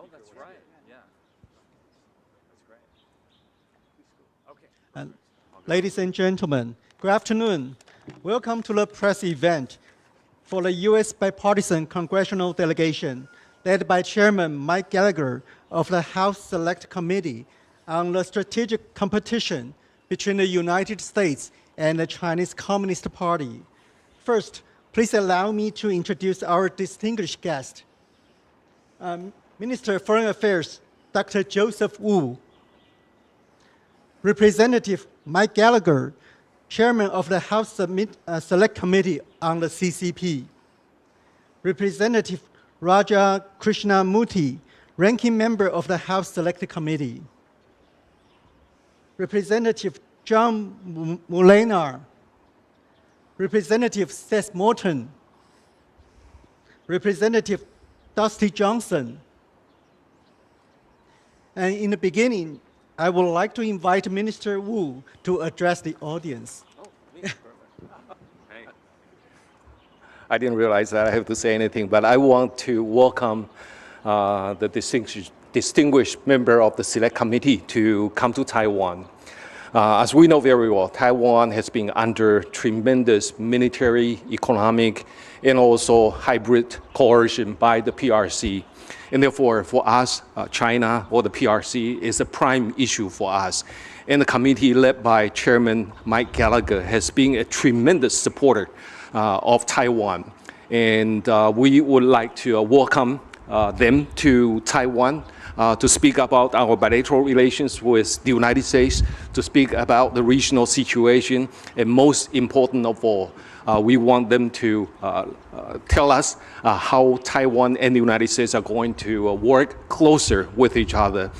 Oh, that's right. Yeah. That's great. Okay. Ladies and gentlemen, good afternoon. Welcome to the press event for the U.S. bipartisan congressional delegation led by Chairman Mike Gallagher of the House Select Committee on the strategic competition between the United States and the Chinese Communist Party. First, please allow me to introduce our distinguished guest, Minister of Foreign Affairs, Dr. Joseph Wu, Representative Mike Gallagher, Chairman of the House Select Committee on the CCP, Representative Raja Krishnamurthy, Ranking Member of the House Select Committee, Representative John Mulenar, Representative Seth Morton, Representative Dusty Johnson. And in the beginning, I would like to invite Minister Wu to address the audience. Oh, me? Perfect. Hey. I didn't realize that I have to say anything, but I want to welcome the distinguished member of the Select Committee to come to Taiwan. As we know very well, Taiwan has been under tremendous military, economic, and also hybrid coercion by the PRC. And therefore, for us, China or the PRC is a prime issue for us. And the committee led by Chairman Mike Gallagher has been a tremendous supporter of Taiwan. And we would like to welcome them to Taiwan to speak about our bilateral relations with the United States, to speak about the regional situation, and most important of all, we want them to tell us how Taiwan and the United States are going to work closer with each other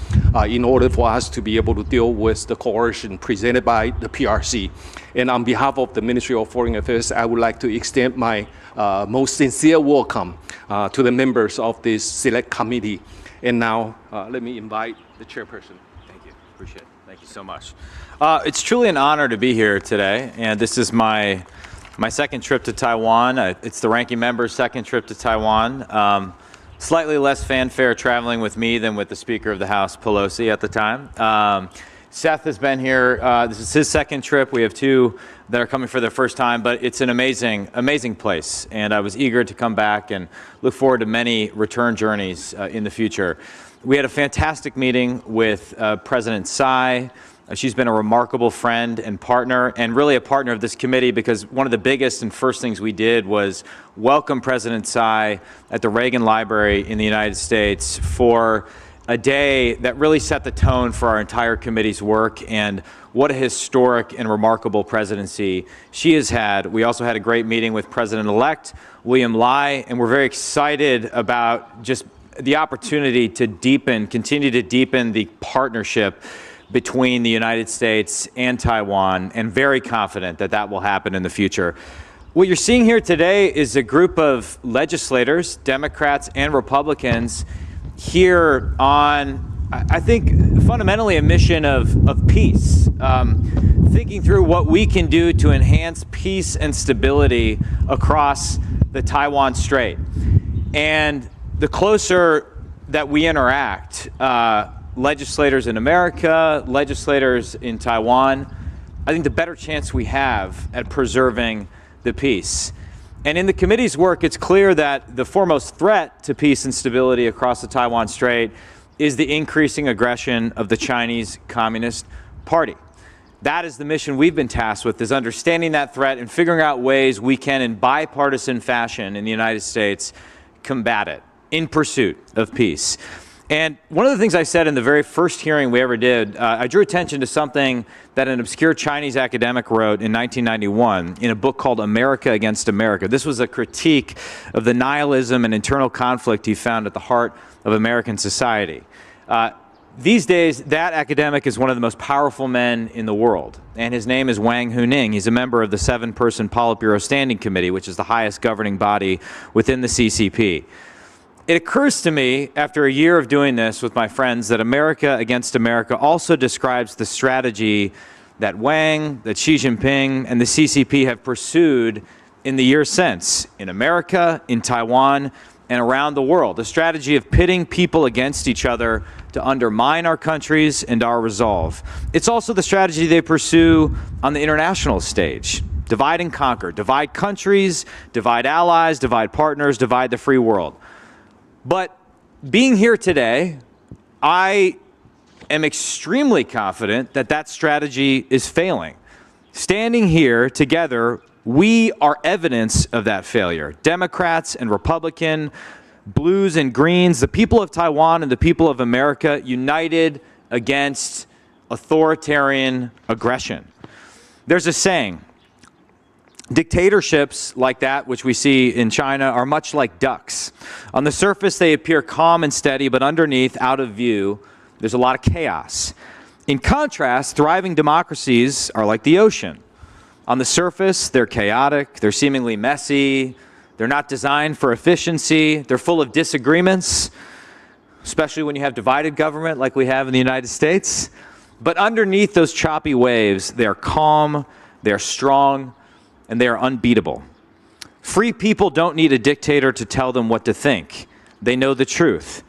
in order for us to be able to deal with the coercion presented by the PRC. And on behalf of the Ministry of Foreign Affairs, I would like to extend my most sincere welcome to the members of this Select Committee. And now, let me invite the chairperson. Thank you. Appreciate it. Thank you so much. It's truly an honor to be here today, and this is my second trip to Taiwan. It's the ranking member's second trip to Taiwan. Slightly less fanfare traveling with me than with the Speaker of the House, Pelosi, at the time. Seth has been here. This is his second trip. We have two that are coming for their first time, but it's an amazing, amazing place. And I was eager to come back and look forward to many return journeys in the future. We had a fantastic meeting with President Tsai. She's been a remarkable friend and partner, and really a partner of this committee, because one of the biggest and first things we did was welcome President Tsai at the Reagan Library in the United States for a day that really set the tone for our entire committee's work, and what a historic and remarkable presidency she has had. We also had a great meeting with President-elect William Lai, and we're very excited about just the opportunity to continue to deepen the partnership between the United States and Taiwan, and very confident that that will happen in the future. What you're seeing here today is a group of legislators, Democrats and Republicans, here on, I think, fundamentally a mission of peace, thinking through what we can do to enhance peace and stability across the Taiwan Strait. And the closer that we interact, legislators in America, legislators in Taiwan, I think the better chance we have at preserving the peace. And in the committee's work, it's clear that the foremost threat to peace and stability across the Taiwan Strait is the increasing aggression of the Chinese Communist Party. That is the mission we've been tasked with, is understanding that threat and figuring out ways we can, in bipartisan fashion in the United States, combat it in pursuit of peace. And one of the things I said in the very first hearing we ever did, I drew attention to something that an obscure Chinese academic wrote in 1991 in a book called America Against America. This was a critique of the nihilism and internal conflict he found at the heart of American society. These days, that academic is one of the most powerful men in the world, and his name is Wang Huning. He's a member of the 7-person Politburo Standing Committee, which is the highest governing body within the CCP. It occurs to me, after a year of doing this with my friends, that America Against America also describes the strategy that Wang, that Xi Jinping, and the CCP have pursued in the years since, in America, in Taiwan, and around the world, a strategy of pitting people against each other to undermine our countries and our resolve. It's also the strategy they pursue on the international stage. Divide and conquer, divide countries, divide allies, divide partners, divide the free world. But being here today, I am extremely confident that that strategy is failing. Standing here together, we are evidence of that failure. Democrats and Republican, blues and greens, the people of Taiwan and the people of America united against authoritarian aggression. There's a saying, dictatorships like that, which we see in China, are much like ducks. On the surface, they appear calm and steady, but underneath, out of view, there's a lot of chaos. In contrast, thriving democracies are like the ocean. On the surface, they're chaotic, they're seemingly messy, they're not designed for efficiency, they're full of disagreements, especially when you have divided government like we have in the United States. But underneath those choppy waves, they're calm, they're strong, and they are unbeatable. Free people don't need a dictator to tell them what to think. They know the truth.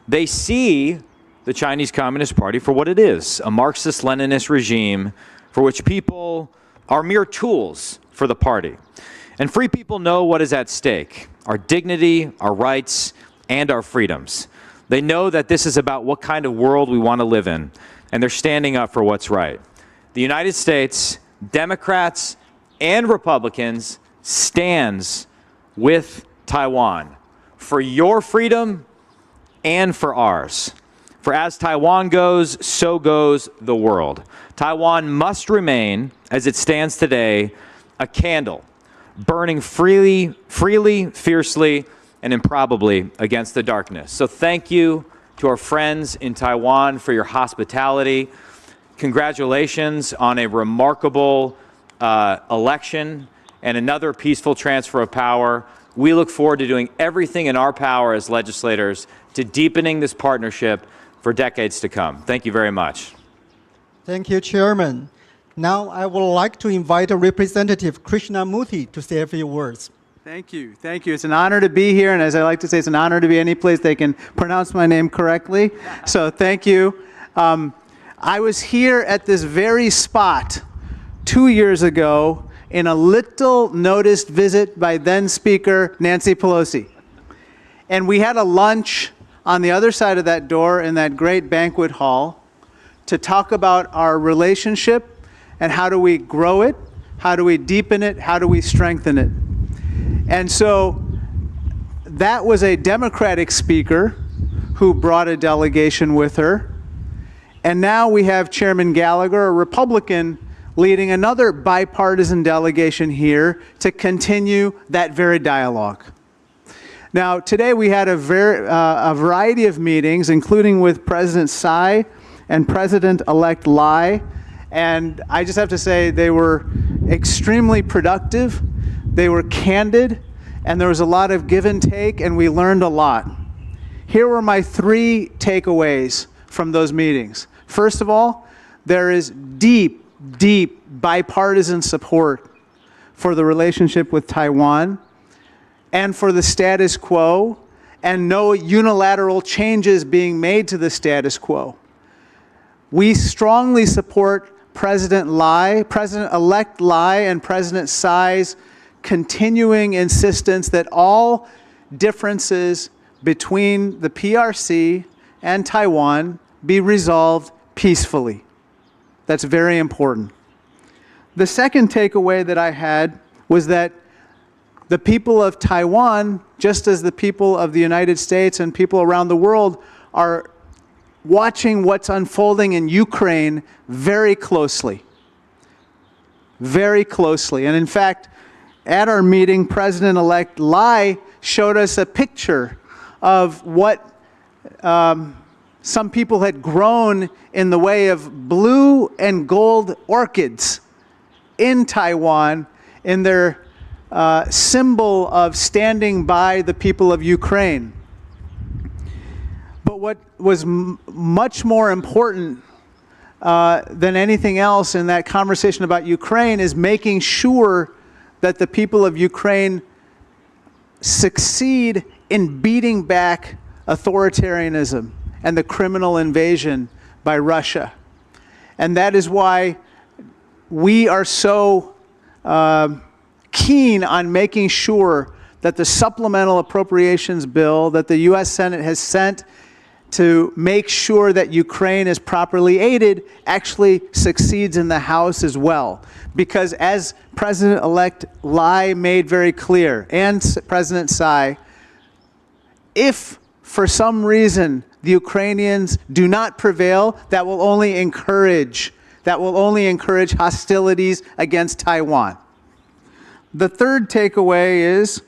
They see the Chinese Communist Party for what it is, a Marxist-Leninist regime for which people are mere tools for the party. And free people know what is at stake, our dignity, our rights, and our freedoms. They know that this is about what kind of world we want to live in, and they're standing up for what's right. The United States, Democrats, and Republicans stands with Taiwan for your freedom and for ours. For as Taiwan goes, so goes the world. Taiwan must remain, as it stands today, a candle, burning freely, fiercely, and improbably against the darkness. So thank you to our friends in Taiwan for your hospitality. Congratulations on a remarkable election and another peaceful transfer of power. We look forward to doing everything in our power as legislators to deepening this partnership for decades to come. Thank you very much. Thank you, Chairman. Now I would like to invite Representative Krishnamurthy to say a few words. Thank you. Thank you. It's an honor to be here, and as I like to say, it's an honor to be any place they can pronounce my name correctly. So thank you. I was here at this very spot 2 years ago in a little noticed visit by then Speaker Nancy Pelosi. And we had a lunch on the other side of that door in that great banquet hall to talk about our relationship and how do we grow it, how do we deepen it, how do we strengthen it. And so that was a Democratic speaker who brought a delegation with her. And now we have Chairman Gallagher, a Republican, leading another bipartisan delegation here to continue that very dialogue. Now, today we had a variety of meetings, including with President Tsai and President-elect Lai, and I just have to say they were extremely productive, they were candid, and there was a lot of give and take, and we learned a lot. Here were my 3 takeaways from those meetings. First of all, there is deep bipartisan support for the relationship with Taiwan and for the status quo, and no unilateral changes being made to the status quo. We strongly support President-elect Lai and President Tsai's continuing insistence that all differences between the PRC and Taiwan be resolved peacefully. That's very important. The second takeaway that I had was that the people of Taiwan, just as the people of the United States and people around the world, are watching what's unfolding in Ukraine very closely. Very closely. And in fact, at our meeting, President-elect Lai showed us a picture of what some people had grown in the way of blue and gold orchids in Taiwan in their symbol of standing by the people of Ukraine. But what was much more important than anything else in that conversation about Ukraine is making sure that the people of Ukraine succeed in beating back authoritarianism and the criminal invasion by Russia. And that is why we are so keen on making sure that the supplemental appropriations bill that the U.S. Senate has sent to make sure that Ukraine is properly aided actually succeeds in the House as well. Because as President-elect Lai made very clear, and President Tsai, if for some reason the Ukrainians do not prevail, that will only encourage hostilities against Taiwan. The third takeaway is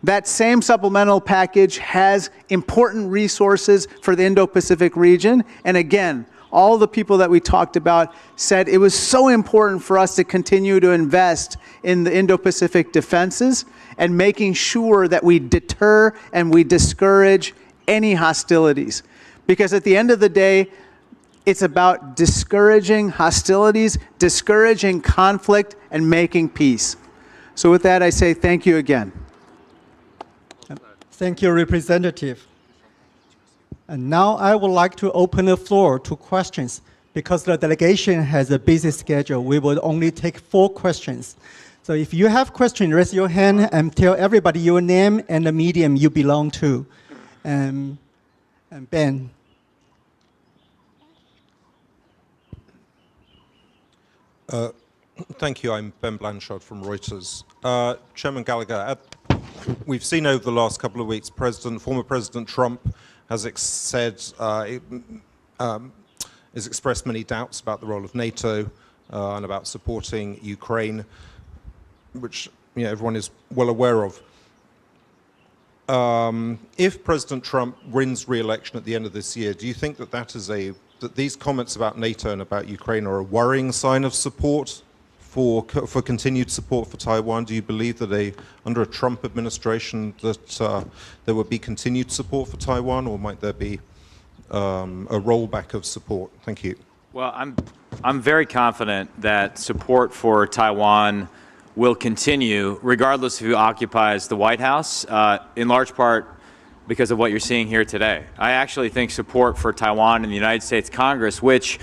that same supplemental package has important resources for the Indo-Pacific region. And again, all the people that we talked about said it was so important for us to continue to invest in the Indo-Pacific defenses and making sure that we deter and we discourage any hostilities. Because at the end of the day, it's about discouraging hostilities, discouraging conflict, and making peace. So with that, I say thank you again. Thank you, Representative. And now I would like to open the floor to questions. Because the delegation has a busy schedule, we will only take 4 questions. So if you have questions, raise your hand and tell everybody your name and the medium you belong to. And Ben. Thank you. I'm Ben Blanchard from Reuters. Chairman Gallagher, we've seen over the last couple of weeks, former President Trump has expressed many doubts about the role of NATO and about supporting Ukraine, which everyone is well aware of. If President Trump wins re-election at the end of this year, do you think that these comments about NATO and about Ukraine are a worrying sign of support for continued support for Taiwan? Do you believe that under a Trump administration that there would be continued support for Taiwan, or might there be a rollback of support? Thank you. Well, I'm very confident that support for Taiwan will continue regardless of who occupies the White House, in large part because of what you're seeing here today. I actually think support for Taiwan in the United States Congress, which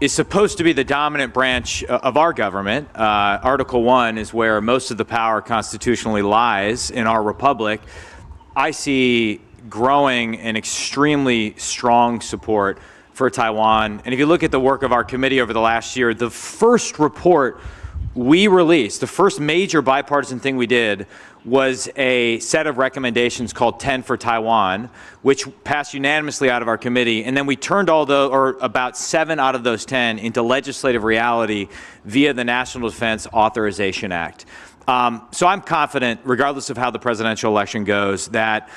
is supposed to be the dominant branch of our government. Article 1 is where most of the power constitutionally lies in our republic. I see growing and extremely strong support for Taiwan. And if you look at the work of our committee over the last year, the first report we released, the first major bipartisan thing we did, was a set of recommendations called 10 for Taiwan, which passed unanimously out of our committee. And then we turned about 7 out of those 10 into legislative reality via the National Defense Authorization Act. So I'm confident, regardless of how the presidential election goes, that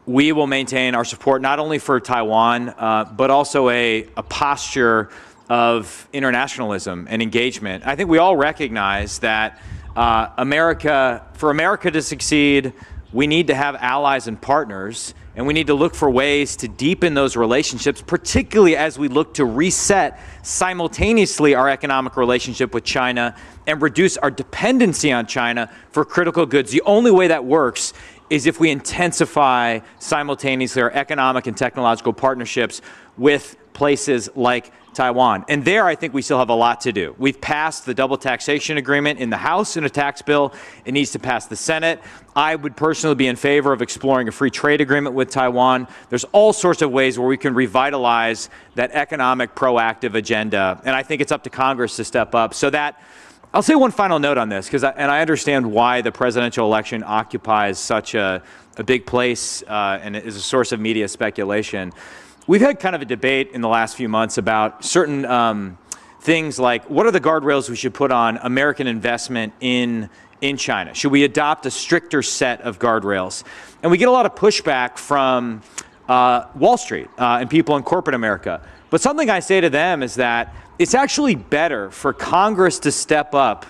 we will maintain our support not only for Taiwan, but also a posture of internationalism and engagement. I think we all recognize that for America to succeed, we need to have allies and partners, and we need to look for ways to deepen those relationships, particularly as we look to reset simultaneously our economic relationship with China and reduce our dependency on China for critical goods. The only way that works is if we intensify simultaneously our economic and technological partnerships with places like Taiwan. And there, I think we still have a lot to do. We've passed the double taxation agreement in the House in a tax bill. It needs to pass the Senate. I would personally be in favor of exploring a free trade agreement with Taiwan. There's all sorts of ways where we can revitalize that economic proactive agenda. And I think it's up to Congress to step up. So that, I'll say one final note on this, and I understand why the presidential election occupies such a big place and is a source of media speculation. We've had kind of a debate in the last few months about certain things like, what are the guardrails we should put on American investment in China? Should we adopt a stricter set of guardrails? And we get a lot of pushback from Wall Street and people in corporate America. But something I say to them is that it's actually better for Congress to step up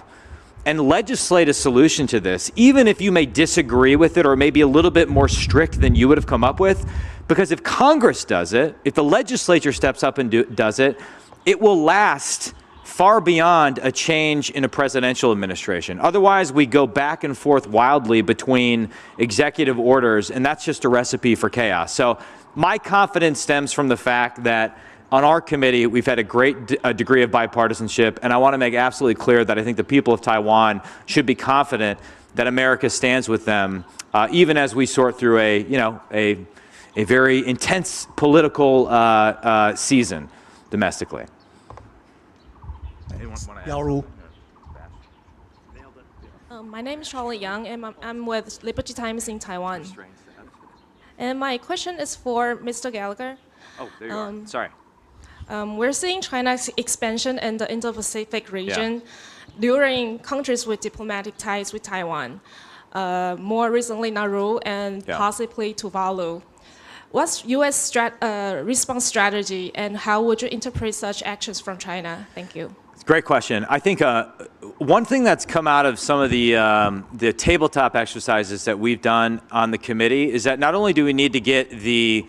and legislate a solution to this, even if you may disagree with it or maybe a little bit more strict than you would have come up with. Because if Congress does it, if the legislature steps up and does it, it will last far beyond a change in a presidential administration. Otherwise, we go back and forth wildly between executive orders, and that's just a recipe for chaos. So my confidence stems from the fact that on our committee, we've had a great degree of bipartisanship, and I want to make absolutely clear that I think the people of Taiwan should be confident that America stands with them, even as we sort through a very intense political season domestically. My name is Charlotte Young, and I'm with Liberty Times in Taiwan. And my question is for Mr. Gallagher. Oh, there you are. Sorry. We're seeing China's expansion in the Indo-Pacific region during countries with diplomatic ties with Taiwan. More recently, Nauru and possibly Tuvalu. What's U.S. response strategy, and how would you interpret such actions from China? Thank you. Great question. I think one thing that's come out of some of the tabletop exercises that we've done on the committee is that not only do we need to get the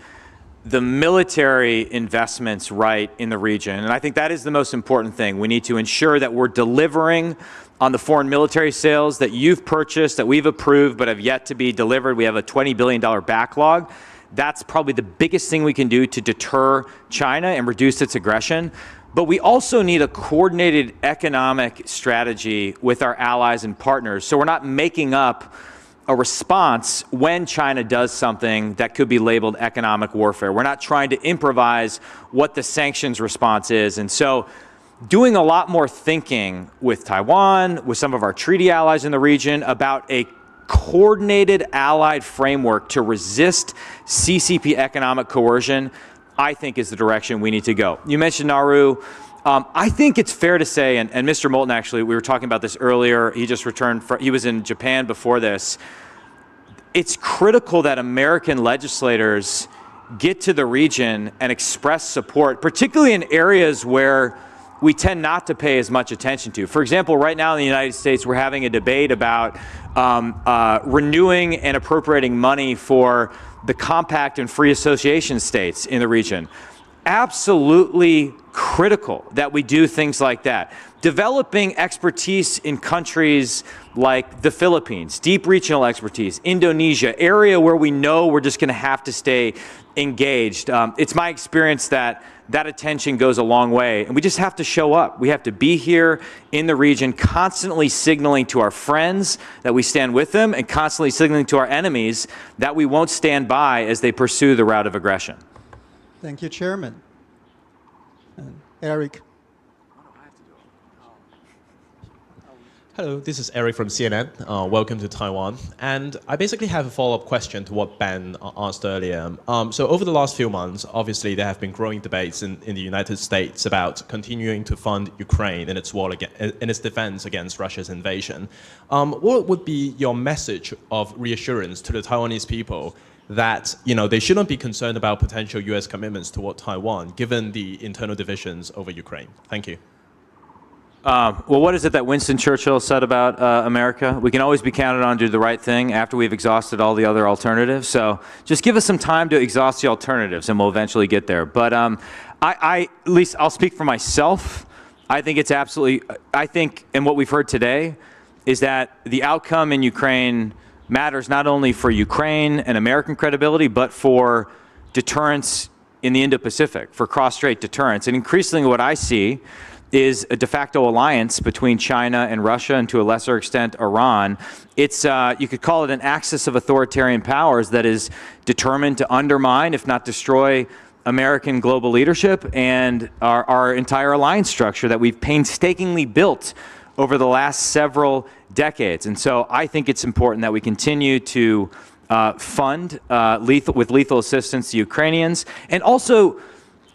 military investments right in the region, and I think that is the most important thing. We need to ensure that we're delivering on the foreign military sales that you've purchased, that we've approved, but have yet to be delivered. We have a $20 billion backlog. That's probably the biggest thing we can do to deter China and reduce its aggression. But we also need a coordinated economic strategy with our allies and partners, so we're not making up a response when China does something that could be labeled economic warfare. We're not trying to improvise what the sanctions response is. And so doing a lot more thinking with Taiwan, with some of our treaty allies in the region, about a coordinated allied framework to resist CCP economic coercion, I think is the direction we need to go. You mentioned Nauru. I think it's fair to say, and Mr. Moulton actually, we were talking about this earlier, he just returned, he was in Japan before this. It's critical that American legislators get to the region and express support, particularly in areas where we tend not to pay as much attention to. For example, right now in the United States, we're having a debate about renewing and appropriating money for the compact and free association states in the region. Absolutely critical that we do things like that. Developing expertise in countries like the Philippines, deep regional expertise, Indonesia, area where we know we're just going to have to stay engaged. It's my experience that that attention goes a long way, and we just have to show up. We have to be here in the region, constantly signaling to our friends that we stand with them, and constantly signaling to our enemies that we won't stand by as they pursue the route of aggression. Thank you, Chairman. And Eric. Hello, this is Eric from CNN. Welcome to Taiwan. And I basically have a follow-up question to what Ben asked earlier. So over the last few months, obviously there have been growing debates in the United States about continuing to fund Ukraine in its war in its defense against Russia's invasion. What would be your message of reassurance to the Taiwanese people that they shouldn't be concerned about potential U.S. commitments toward Taiwan, given the internal divisions over Ukraine? Thank you. Well, what is it that Winston Churchill said about America? We can always be counted on to do the right thing after we've exhausted all the other alternatives. So just give us some time to exhaust the alternatives, and we'll eventually get there. But at least I'll speak for myself. I think it's absolutely, and what we've heard today is that the outcome in Ukraine matters not only for Ukraine and American credibility, but for deterrence in the Indo-Pacific, for cross-strait deterrence. And increasingly what I see is a de facto alliance between China and Russia, and to a lesser extent Iran. It's you could call it an axis of authoritarian powers that is determined to undermine, if not destroy, American global leadership and our entire alliance structure that we've painstakingly built over the last several decades. And so I think it's important that we continue to fund with lethal assistance to Ukrainians, and also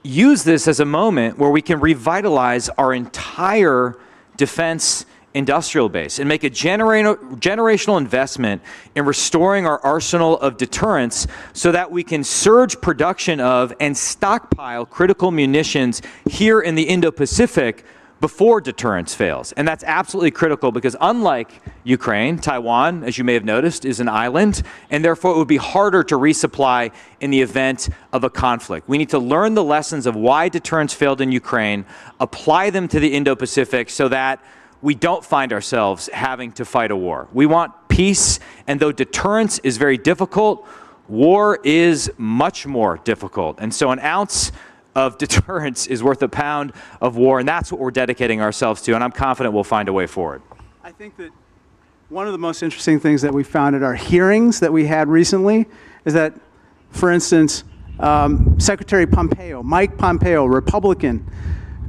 use this as a moment where we can revitalize our entire defense industrial base and make a generational investment in restoring our arsenal of deterrence so that we can surge production of and stockpile critical munitions here in the Indo-Pacific before deterrence fails. And that's absolutely critical because unlike Ukraine, Taiwan, as you may have noticed, is an island, and therefore it would be harder to resupply in the event of a conflict. We need to learn the lessons of why deterrence failed in Ukraine, apply them to the Indo-Pacific so that we don't find ourselves having to fight a war. We want peace, and though deterrence is very difficult, war is much more difficult. And so an ounce of deterrence is worth a pound of war, and that's what we're dedicating ourselves to, and I'm confident we'll find a way forward. I think that one of the most interesting things that we found at our hearings that we had recently is that, for instance, Secretary Pompeo, Mike Pompeo, Republican,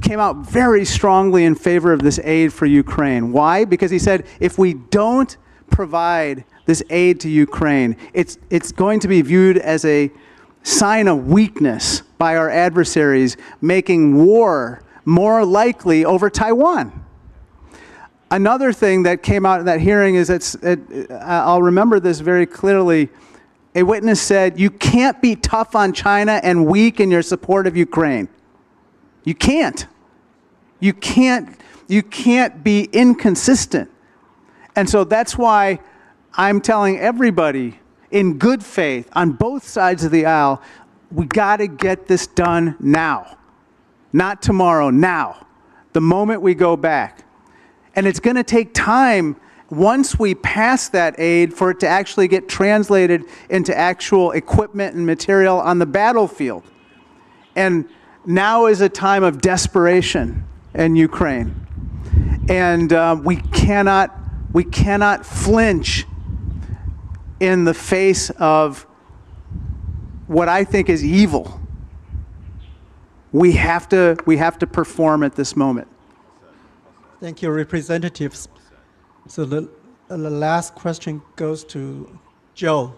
came out very strongly in favor of this aid for Ukraine. Why? Because he said, if we don't provide this aid to Ukraine, it's going to be viewed as a sign of weakness by our adversaries, making war more likely over Taiwan. Another thing that came out in that hearing is I'll remember this very clearly. A witness said, you can't be tough on China and weak in your support of Ukraine. You can't. You can't be inconsistent. And so that's why I'm telling everybody in good faith on both sides of the aisle, we got to get this done now. Not tomorrow, now. The moment we go back. And it's going to take time once we pass that aid for it to actually get translated into actual equipment and material on the battlefield. And now is a time of desperation in Ukraine. And we cannot flinch in the face of what I think is evil. We have to perform at this moment. Thank you, representatives. So the last question goes to Joe.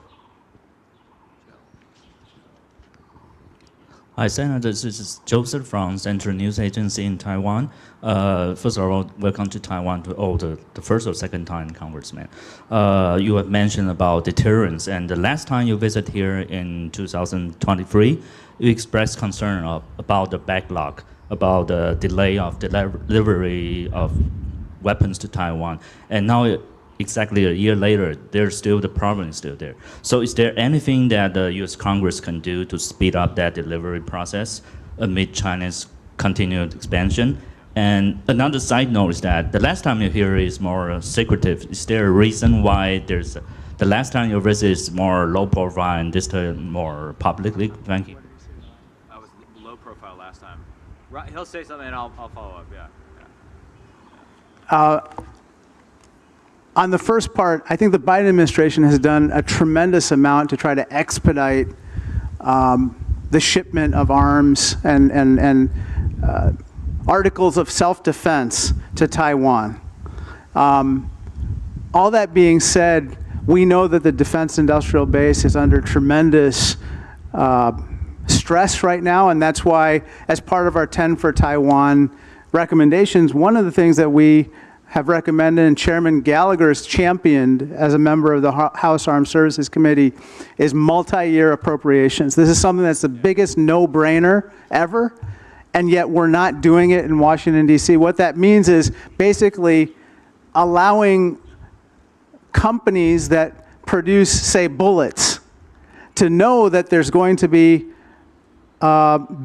Hi, Senator. This is Joseph from Central News Agency in Taiwan. First of all, welcome to Taiwan to all the first or second time Congressman. You have mentioned about deterrence, and the last time you visited here in 2023, you expressed concern about the backlog, about the delay of delivery of weapons to Taiwan. And now, exactly a year later, the problem is still there. So is there anything that the US Congress can do to speed up that delivery process amid China's continued expansion? And another side note is that the last time you're here is more secretive. Is there a reason why the last time you visit is more low profile and this time more publicly? Thank you. I was low profile last time. He'll say something and I'll follow up, yeah. On the first part, I think the Biden administration has done a tremendous amount to try to expedite the shipment of arms and articles of self-defense to Taiwan. All that being said, we know that the defense industrial base is under tremendous stress right now, and that's why, as part of our 10 for Taiwan recommendations, one of the things that we have recommended and Chairman Gallagher has championed as a member of the House Armed Services Committee is multi-year appropriations. This is something that's the biggest no-brainer ever, and yet we're not doing it in Washington, D.C. What that means is basically allowing companies that produce, say, bullets, to know that there's going to be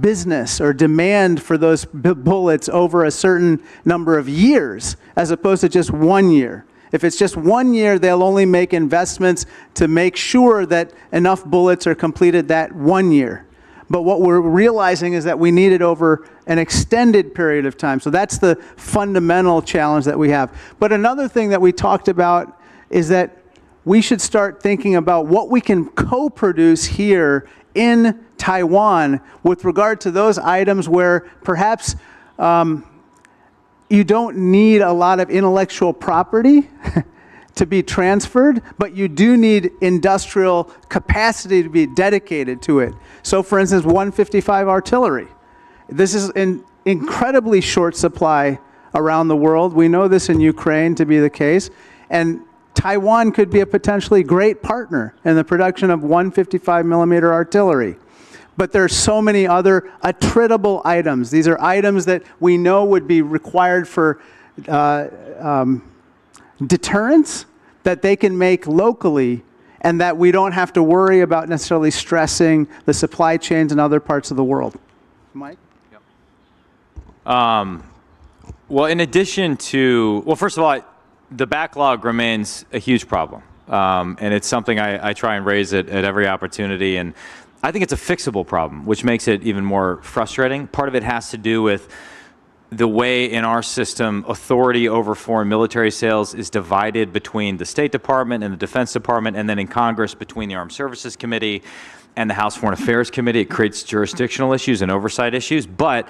business or demand for those bullets over a certain number of years, as opposed to just 1 year. If it's just 1 year, they'll only make investments to make sure that enough bullets are completed that 1 year. But what we're realizing is that we need it over an extended period of time. So that's the fundamental challenge that we have. But another thing that we talked about is that we should start thinking about what we can co-produce here in Taiwan with regard to those items where perhaps you don't need a lot of intellectual property to be transferred, but you do need industrial capacity to be dedicated to it. So for instance, 155 artillery. This is in incredibly short supply around the world. We know this in Ukraine to be the case. And Taiwan could be a potentially great partner in the production of 155 millimeter artillery. but there are so many other attritable items. These are items that we know would be required for deterrence that they can make locally, and that we don't have to worry about necessarily stressing the supply chains in other parts of the world. Mike? Well, in addition to, well, first of all, the backlog remains a huge problem. And it's something I try and raise at every opportunity. And I think it's a fixable problem, which makes it even more frustrating. Part of it has to do with the way in our system authority over foreign military sales is divided between the State Department and the Defense Department, and then in Congress between the Armed Services Committee and the House Foreign Affairs Committee. It creates jurisdictional issues and oversight issues. But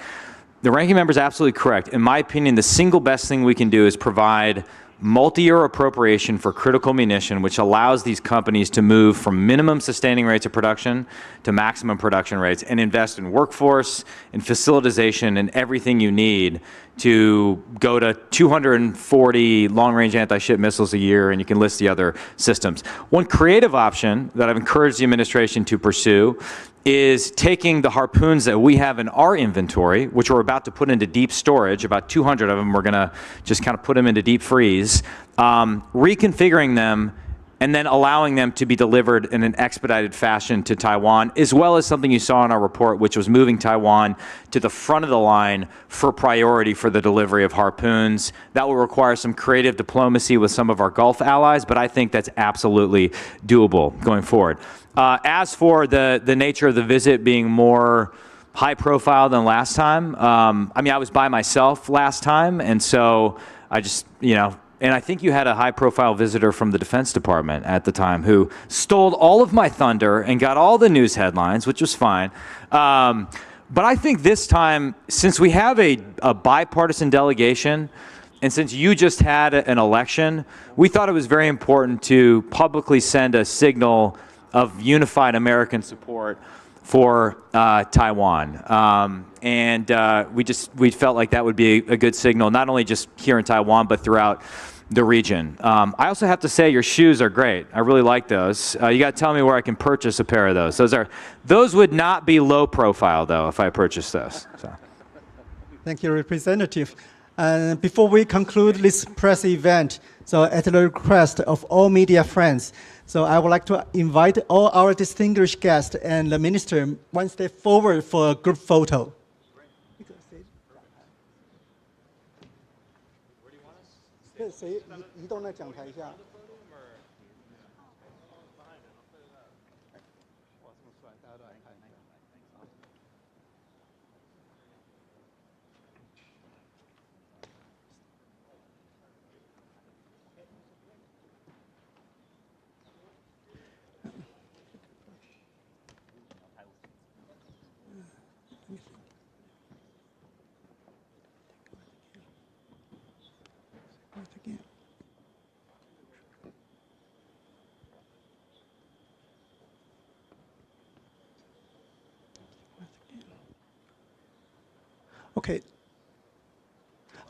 the ranking member is absolutely correct. In my opinion, the single best thing we can do is provide multi-year appropriation for critical munition, which allows these companies to move from minimum sustaining rates of production to maximum production rates and invest in workforce, in facilitization, and everything you need to go to 240 long-range anti-ship missiles a year, and you can list the other systems. One creative option that I've encouraged the administration to pursue is taking the harpoons that we have in our inventory, which we're about to put into deep storage, about 200 of them, we're gonna just kind of put them into deep freeze, reconfiguring them and then allowing them to be delivered in an expedited fashion to Taiwan, as well as something you saw in our report, which was moving Taiwan to the front of the line for priority for the delivery of harpoons. That will require some creative diplomacy with some of our Gulf allies, but I think that's absolutely doable going forward. As for the nature of the visit being more high profile than last time, I mean, I was by myself last time, and so I just, you know, and I think you had a high-profile visitor from the Defense Department at the time who stole all of my thunder and got all the news headlines, which was fine. But I think this time, since we have a bipartisan delegation, and since you just had an election, we thought it was very important to publicly send a signal of unified American support for Taiwan. We felt like that would be a good signal, not only just here in Taiwan, but throughout the region. I also have to say your shoes are great. I really like those. You got to tell me where I can purchase a pair of those. Those would not be low profile though if I purchased those. So. Thank you, Representative. Before we conclude this press event, so at the request of all media friends, so I would like to invite all our distinguished guests and the minister one step forward for a group photo.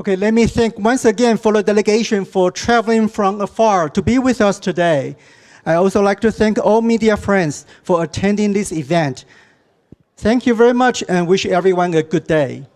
Okay, let me thank once again for the delegation for traveling from afar to be with us today. I also like to thank all media friends for attending this event. Thank you very much and wish everyone a good day.